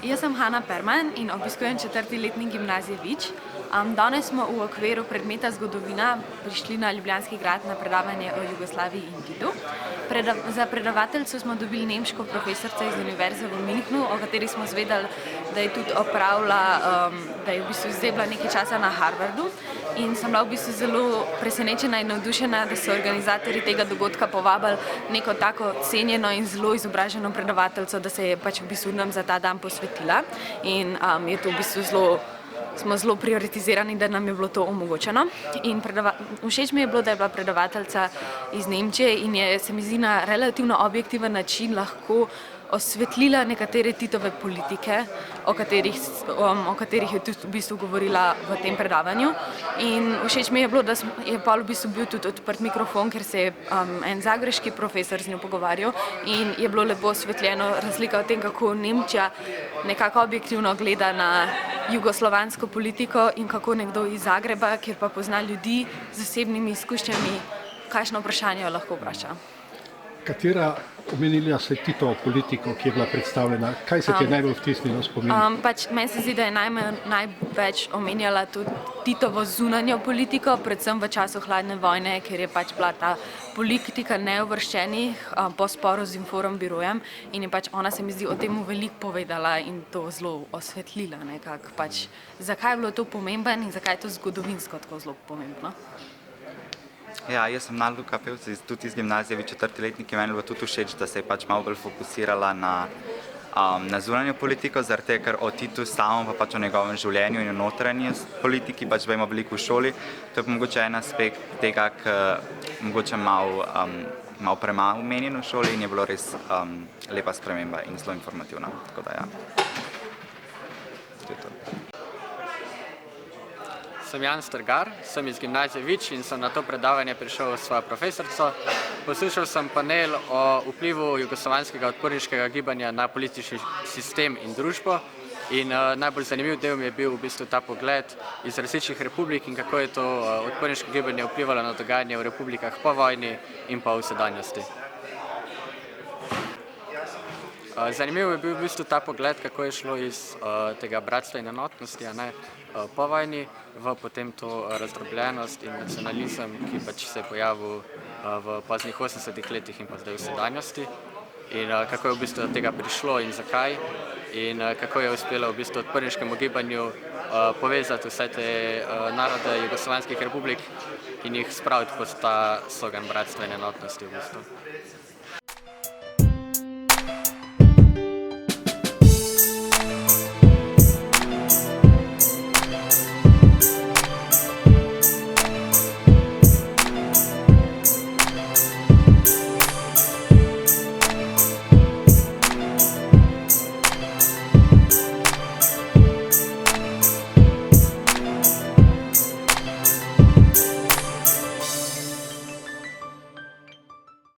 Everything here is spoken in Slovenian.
Jaz sem Hanna Perman in obiskujem 4. letnik gimnazije Vič. Danes smo v okviru predmeta zgodovina prišli na Ljubljanski grad na predavanje o Jugoslaviji in Titu. Za predavateljico smo dobili nemško profesorico iz Univerze v Münchnu, o kateri smo zvedeli, da je tudi da je v bistvu zdaj bila nekaj časa na Harvardu. In sem bila v bistvu zelo presenečena in navdušena, da so organizatorji tega dogodka povabili neko tako cenjeno in zelo izobraženo predavateljico, da se je pač v bistvu nam za ta dan posvetila. In je to v bistvu smo zelo prioritizirani, da nam je bilo to omogočeno. In všeč mi je bilo, da je bila predavateljica iz Nemčije in je, se mi zdi, na relativno objektiven način lahko osvetlila nekatere Titove politike, o katerih je tudi v bistvu govorila v tem predavanju. In všeč mi je bilo, da je pol v bistvu bil tudi odprt mikrofon, ker se je en zagrebški profesor z njo pogovarjal in je bilo lepo osvetljeno razlika v tem, kako Nemčija nekako objektivno gleda na jugoslovansko politiko in kako nekdo iz Zagreba, kjer pa pozna ljudi z osebnimi izkušnjami, kakšno vprašanje jo lahko vpraša. Katera omenila se Titovo politiko, ki je bila predstavljena? Kaj se ti je najbolj vtisnilo v spomin? Meni se zdi, da je največ omenjala tudi Titovo zunanjo politiko, predvsem v času hladne vojne, ker je pač bila ta politika neuvrščenih po sporu z Informbirojem in je pač ona, se mi zdi, o tem veliko povedala in to zelo osvetlila nekako. Pač, zakaj je bilo to pomembno in zakaj je to zgodovinsko tako zelo pomembno? Ja, jaz sem Luka Pevc, tudi iz gimnazije Vič 4. letnik, in meni je bilo tudi všeč, da se je pač malo bolj fokusirala na zunanjo politiko, zaradi tega, ker o Titu samem pa pač o njegovem življenju in o notranji politiki pač vemo veliko v šoli. To je pa mogoče en aspekt tega, ki mogoče malo premalo omenjen v šoli in je bilo res lepa sprememba in zelo informativna. Tako da ja. To je to. Sem Jan Strgar, sem iz gimnazije Vič in sem na to predavanje prišel s svojo profesorico. Poslušal sem panel o vplivu jugoslovanskega odporniškega gibanja na politični sistem in družbo in najbolj zanimiv del mi je bil v bistvu ta pogled iz različnih republik in kako je to odporniško gibanje vplivalo na dogajanje v republikah po vojni in pa v sedanjosti. Zanimiv je bil v bistvu ta pogled, kako je šlo iz tega bratstva in enotnosti po vojni v potem to razdrobljenost in nacionalizem, ki pač se je pojavil v poznih 80-ih letih in pa zdaj v sedanjosti. In kako je v bistvu do tega prišlo in zakaj in kako je uspelo v bistvu odporniškemu gibanju povezati vse te narode jugoslovanskih republik in jih spraviti pod ta slogan bratstva in enotnosti v bistvu.